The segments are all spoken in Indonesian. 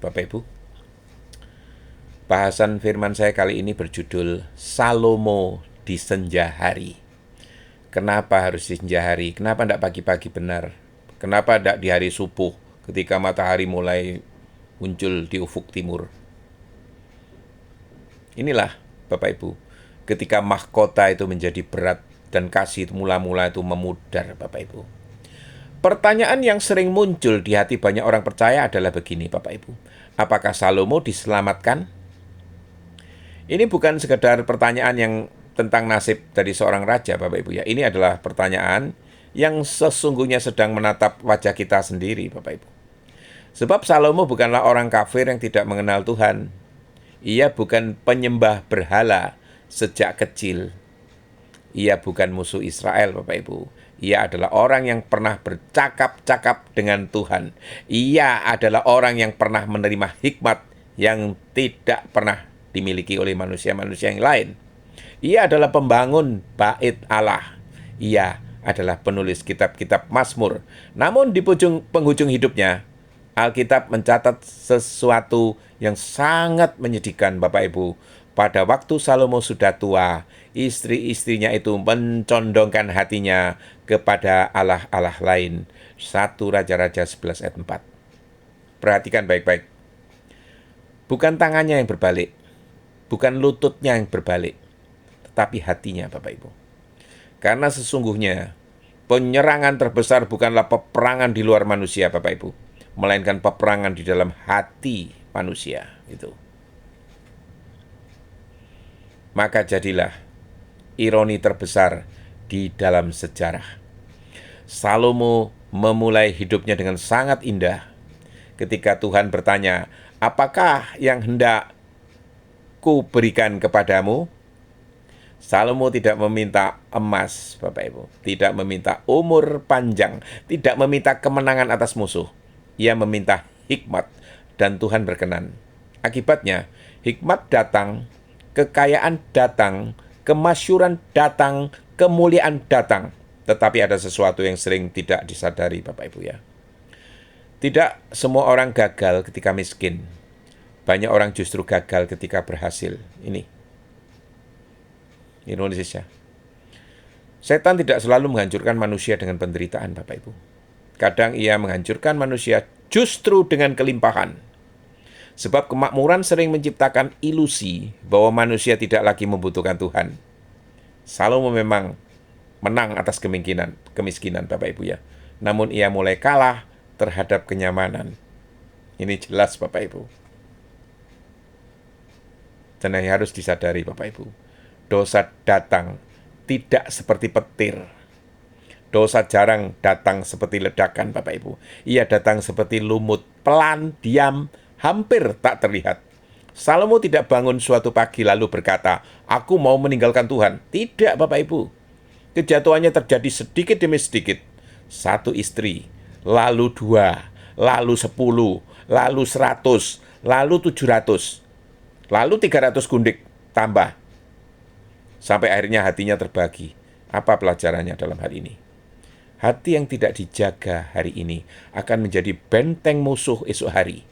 Bapak Ibu. Bahasan firman saya kali ini berjudul Salomo di senja hari. Kenapa harus di senja hari? Kenapa tidak pagi-pagi benar? Kenapa tidak di hari subuh ketika matahari mulai muncul di ufuk timur? Inilah Bapak Ibu, ketika mahkota itu menjadi berat dan kasih mula-mula itu memudar Bapak Ibu. Pertanyaan yang sering muncul di hati banyak orang percaya adalah begini Bapak Ibu. Apakah Salomo diselamatkan? Ini bukan sekedar pertanyaan yang tentang nasib dari seorang raja Bapak Ibu ya. Ini adalah pertanyaan yang sesungguhnya sedang menatap wajah kita sendiri Bapak Ibu. Sebab Salomo bukanlah orang kafir yang tidak mengenal Tuhan. Ia bukan penyembah berhala sejak kecil. Ia bukan musuh Israel, Bapak Ibu. Ia adalah orang yang pernah bercakap-cakap dengan Tuhan. Ia adalah orang yang pernah menerima hikmat yang tidak pernah dimiliki oleh manusia-manusia yang lain. Ia adalah pembangun bait Allah. Ia adalah penulis kitab-kitab Mazmur. Namun di penghujung hidupnya, Alkitab mencatat sesuatu yang sangat menyedihkan Bapak Ibu. Pada waktu Salomo sudah tua, istri-istrinya itu mencondongkan hatinya kepada allah-allah lain. 1 Raja-Raja 11 ayat 4. Perhatikan baik-baik. Bukan tangannya yang berbalik, bukan lututnya yang berbalik, tetapi hatinya Bapak Ibu. Karena sesungguhnya penyerangan terbesar bukanlah peperangan di luar manusia Bapak Ibu, melainkan peperangan di dalam hati manusia itu. Maka jadilah ironi terbesar di dalam sejarah. Salomo memulai hidupnya dengan sangat indah. Ketika Tuhan bertanya, apakah yang hendak ku berikan kepadamu? Salomo tidak meminta emas, Bapak Ibu. Tidak meminta umur panjang. Tidak meminta kemenangan atas musuh. Ia meminta hikmat dan Tuhan berkenan. Akibatnya, hikmat datang, kekayaan datang, kemasyhuran datang, kemuliaan datang. Tetapi ada sesuatu yang sering tidak disadari Bapak Ibu ya. Tidak semua orang gagal ketika miskin. Banyak orang justru gagal ketika berhasil. Ini ironis ya. Setan tidak selalu menghancurkan manusia dengan penderitaan Bapak Ibu. Kadang ia menghancurkan manusia justru dengan kelimpahan. Sebab kemakmuran sering menciptakan ilusi bahwa manusia tidak lagi membutuhkan Tuhan. Salomo memang menang atas kemiskinan Bapak Ibu ya. Namun ia mulai kalah terhadap kenyamanan. Ini jelas Bapak Ibu. Dan yang harus disadari Bapak Ibu. Dosa datang tidak seperti petir. Dosa jarang datang seperti ledakan Bapak Ibu. Ia datang seperti lumut, pelan, diam, hampir tak terlihat. Salomo tidak bangun suatu pagi lalu berkata, aku mau meninggalkan Tuhan. Tidak Bapak Ibu. Kejatuhannya terjadi sedikit demi sedikit. 1 istri, lalu 2, lalu 10, lalu 100, lalu 700, lalu 300 gundik tambah. Sampai akhirnya hatinya terbagi. Apa pelajarannya dalam hal ini? Hati yang tidak dijaga hari ini akan menjadi benteng musuh esok hari.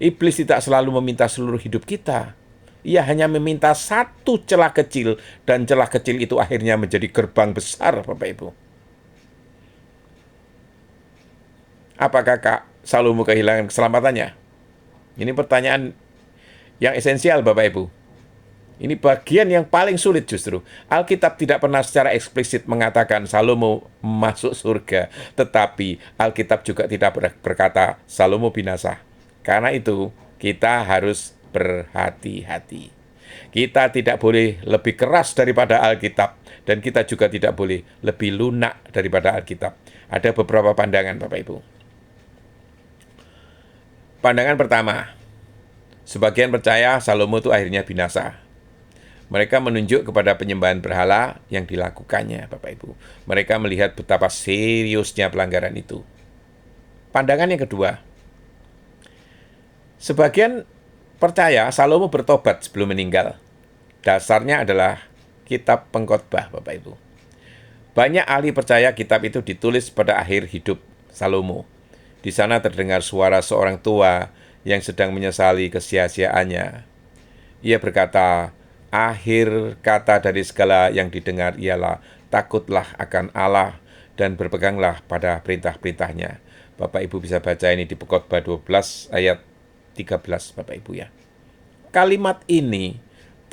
Iblis tidak selalu meminta seluruh hidup kita. Ia hanya meminta satu celah kecil, dan celah kecil itu akhirnya menjadi gerbang besar, Bapak Ibu. Apakah Kak Salomo kehilangan keselamatannya? Ini pertanyaan yang esensial, Bapak Ibu. Ini bagian yang paling sulit justru. Alkitab tidak pernah secara eksplisit mengatakan Salomo masuk surga. Tetapi Alkitab juga tidak berkata Salomo binasa. Karena itu kita harus berhati-hati. Kita tidak boleh lebih keras daripada Alkitab. Dan kita juga tidak boleh lebih lunak daripada Alkitab. Ada beberapa pandangan Bapak Ibu. Pandangan pertama. Sebagian percaya Salomo itu akhirnya binasa. Mereka menunjuk kepada penyembahan berhala yang dilakukannya, Bapak Ibu. Mereka melihat betapa seriusnya pelanggaran itu. Pandangan yang kedua. Sebagian percaya Salomo bertobat sebelum meninggal. Dasarnya adalah kitab Pengkhotbah, Bapak Ibu. Banyak ahli percaya kitab itu ditulis pada akhir hidup Salomo. Di sana terdengar suara seorang tua yang sedang menyesali kesia-siaannya. Ia berkata, akhir kata dari segala yang didengar ialah takutlah akan Allah dan berpeganglah pada perintah-perintahnya. Bapak Ibu bisa baca ini di Pengkhotbah 12 ayat 13, Bapak Ibu ya. Kalimat ini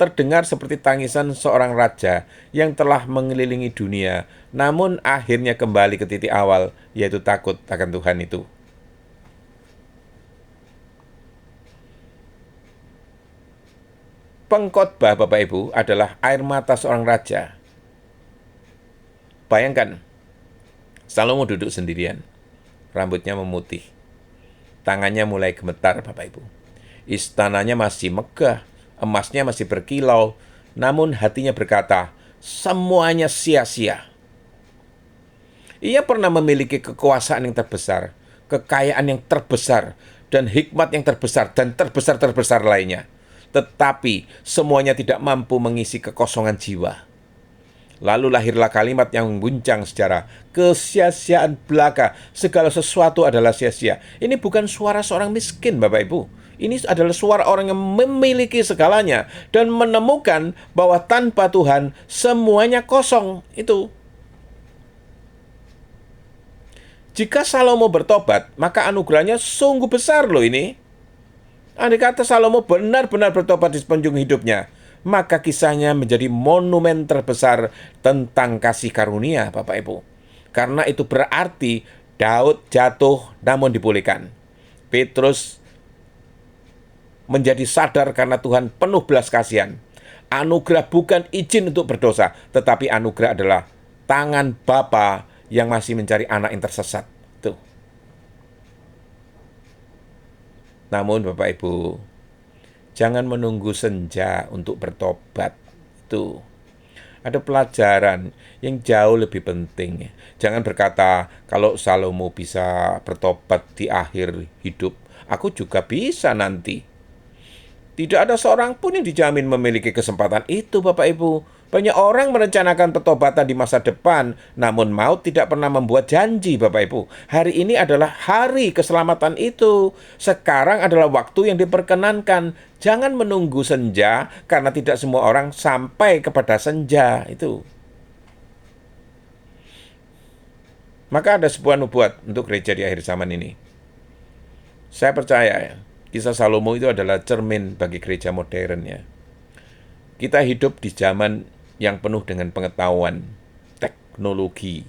terdengar seperti tangisan seorang raja yang telah mengelilingi dunia, namun akhirnya kembali ke titik awal, yaitu takut akan Tuhan itu. Pengkhotbah, Bapak Ibu, adalah air mata seorang raja. Bayangkan, Salomo duduk sendirian, rambutnya memutih, tangannya mulai gemetar, Bapak Ibu. Istananya masih megah, emasnya masih berkilau, namun hatinya berkata, semuanya sia-sia. Ia pernah memiliki kekuasaan yang terbesar, kekayaan yang terbesar, dan hikmat yang terbesar, dan terbesar-terbesar lainnya. Tetapi semuanya tidak mampu mengisi kekosongan jiwa. Lalu lahirlah kalimat yang mengguncang sejarah, kesia-siaan belaka, segala sesuatu adalah sia-sia. Ini bukan suara seorang miskin, Bapak Ibu. Ini adalah suara orang yang memiliki segalanya dan menemukan bahwa tanpa Tuhan semuanya kosong. Itu. Jika Salomo bertobat, maka anugerahnya sungguh besar loh ini. Andai kata Salomo benar-benar bertobat di sepanjang hidupnya, maka kisahnya menjadi monumen terbesar tentang kasih karunia, Bapak Ibu. Karena itu berarti Daud jatuh namun dipulihkan. Petrus menjadi sadar karena Tuhan penuh belas kasihan. Anugerah bukan izin untuk berdosa, tetapi anugerah adalah tangan Bapa yang masih mencari anak yang tersesat. Tuh. Namun Bapak Ibu, jangan menunggu senja untuk bertobat. Itu ada pelajaran yang jauh lebih penting. Jangan berkata, kalau Salomo bisa bertobat di akhir hidup, aku juga bisa nanti. Tidak ada seorang pun yang dijamin memiliki kesempatan itu, Bapak Ibu. Banyak orang merencanakan pertobatan di masa depan, namun maut tidak pernah membuat janji, Bapak Ibu. Hari ini adalah hari keselamatan itu. Sekarang adalah waktu yang diperkenankan. Jangan menunggu senja, karena tidak semua orang sampai kepada senja itu. Maka ada sebuah nubuat untuk gereja di akhir zaman ini. Saya percaya kisah Salomo itu adalah cermin bagi gereja modern ya. Kita hidup di zaman yang penuh dengan pengetahuan, teknologi,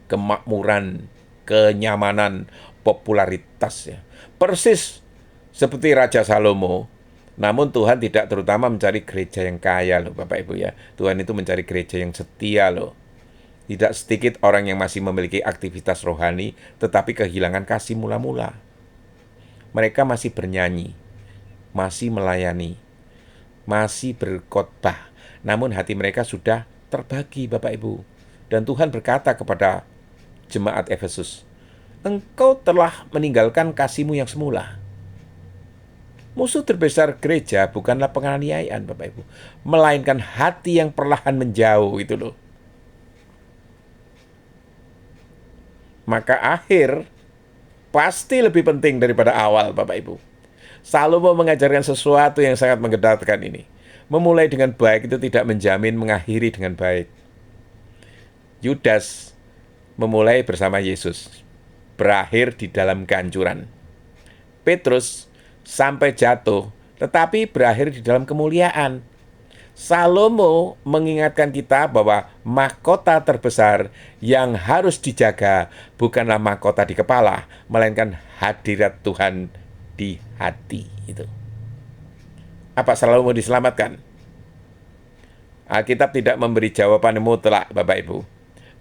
kemakmuran, kenyamanan, popularitas ya. Persis seperti Raja Salomo. Namun Tuhan tidak terutama mencari gereja yang kaya loh Bapak Ibu ya. Tuhan itu mencari gereja yang setia loh. Tidak sedikit orang yang masih memiliki aktivitas rohani tetapi kehilangan kasih mula-mula. Mereka masih bernyanyi, masih melayani, masih berkhotbah, namun hati mereka sudah terbagi, Bapak Ibu. Dan Tuhan berkata kepada jemaat Efesus, engkau telah meninggalkan kasihmu yang semula. Musuh terbesar gereja bukanlah penganiayaan, Bapak Ibu, melainkan hati yang perlahan menjauh itu loh. Maka akhir pasti lebih penting daripada awal, Bapak Ibu. Salomo mengajarkan sesuatu yang sangat menggetarkan ini. Memulai dengan baik itu tidak menjamin mengakhiri dengan baik. Yudas memulai bersama Yesus, berakhir di dalam kehancuran. Petrus sampai jatuh, tetapi berakhir di dalam kemuliaan. Salomo mengingatkan kita bahwa mahkota terbesar yang harus dijaga bukanlah mahkota di kepala, melainkan hadirat Tuhan di hati itu. Apa Salomo diselamatkan? Alkitab tidak memberi jawaban mutlak, Bapak Ibu.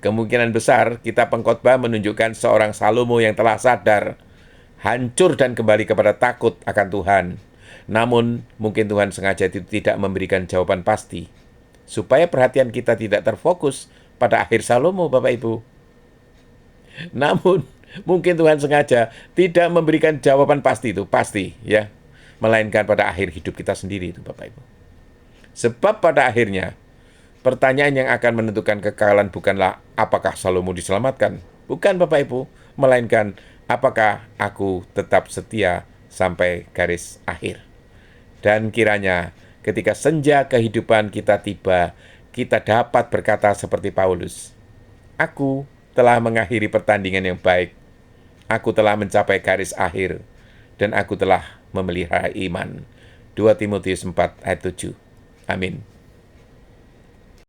Kemungkinan besar kitab Pengkhotbah menunjukkan seorang Salomo yang telah sadar, hancur dan kembali kepada takut akan Tuhan. Namun mungkin Tuhan sengaja tidak memberikan jawaban pasti, supaya perhatian kita tidak terfokus pada akhir Salomo, Bapak Ibu. Namun mungkin Tuhan sengaja tidak memberikan jawaban pasti itu, pasti ya, melainkan pada akhir hidup kita sendiri itu, Bapak Ibu. Sebab pada akhirnya pertanyaan yang akan menentukan kekekalan bukanlah apakah Salomo diselamatkan, bukan Bapak Ibu, melainkan apakah aku tetap setia sampai garis akhir. Dan kiranya ketika senja kehidupan kita tiba, kita dapat berkata seperti Paulus, "Aku telah mengakhiri pertandingan yang baik. Aku telah mencapai garis akhir, dan aku telah memelihara iman." 2 Timotius 4 ayat 7. Amin.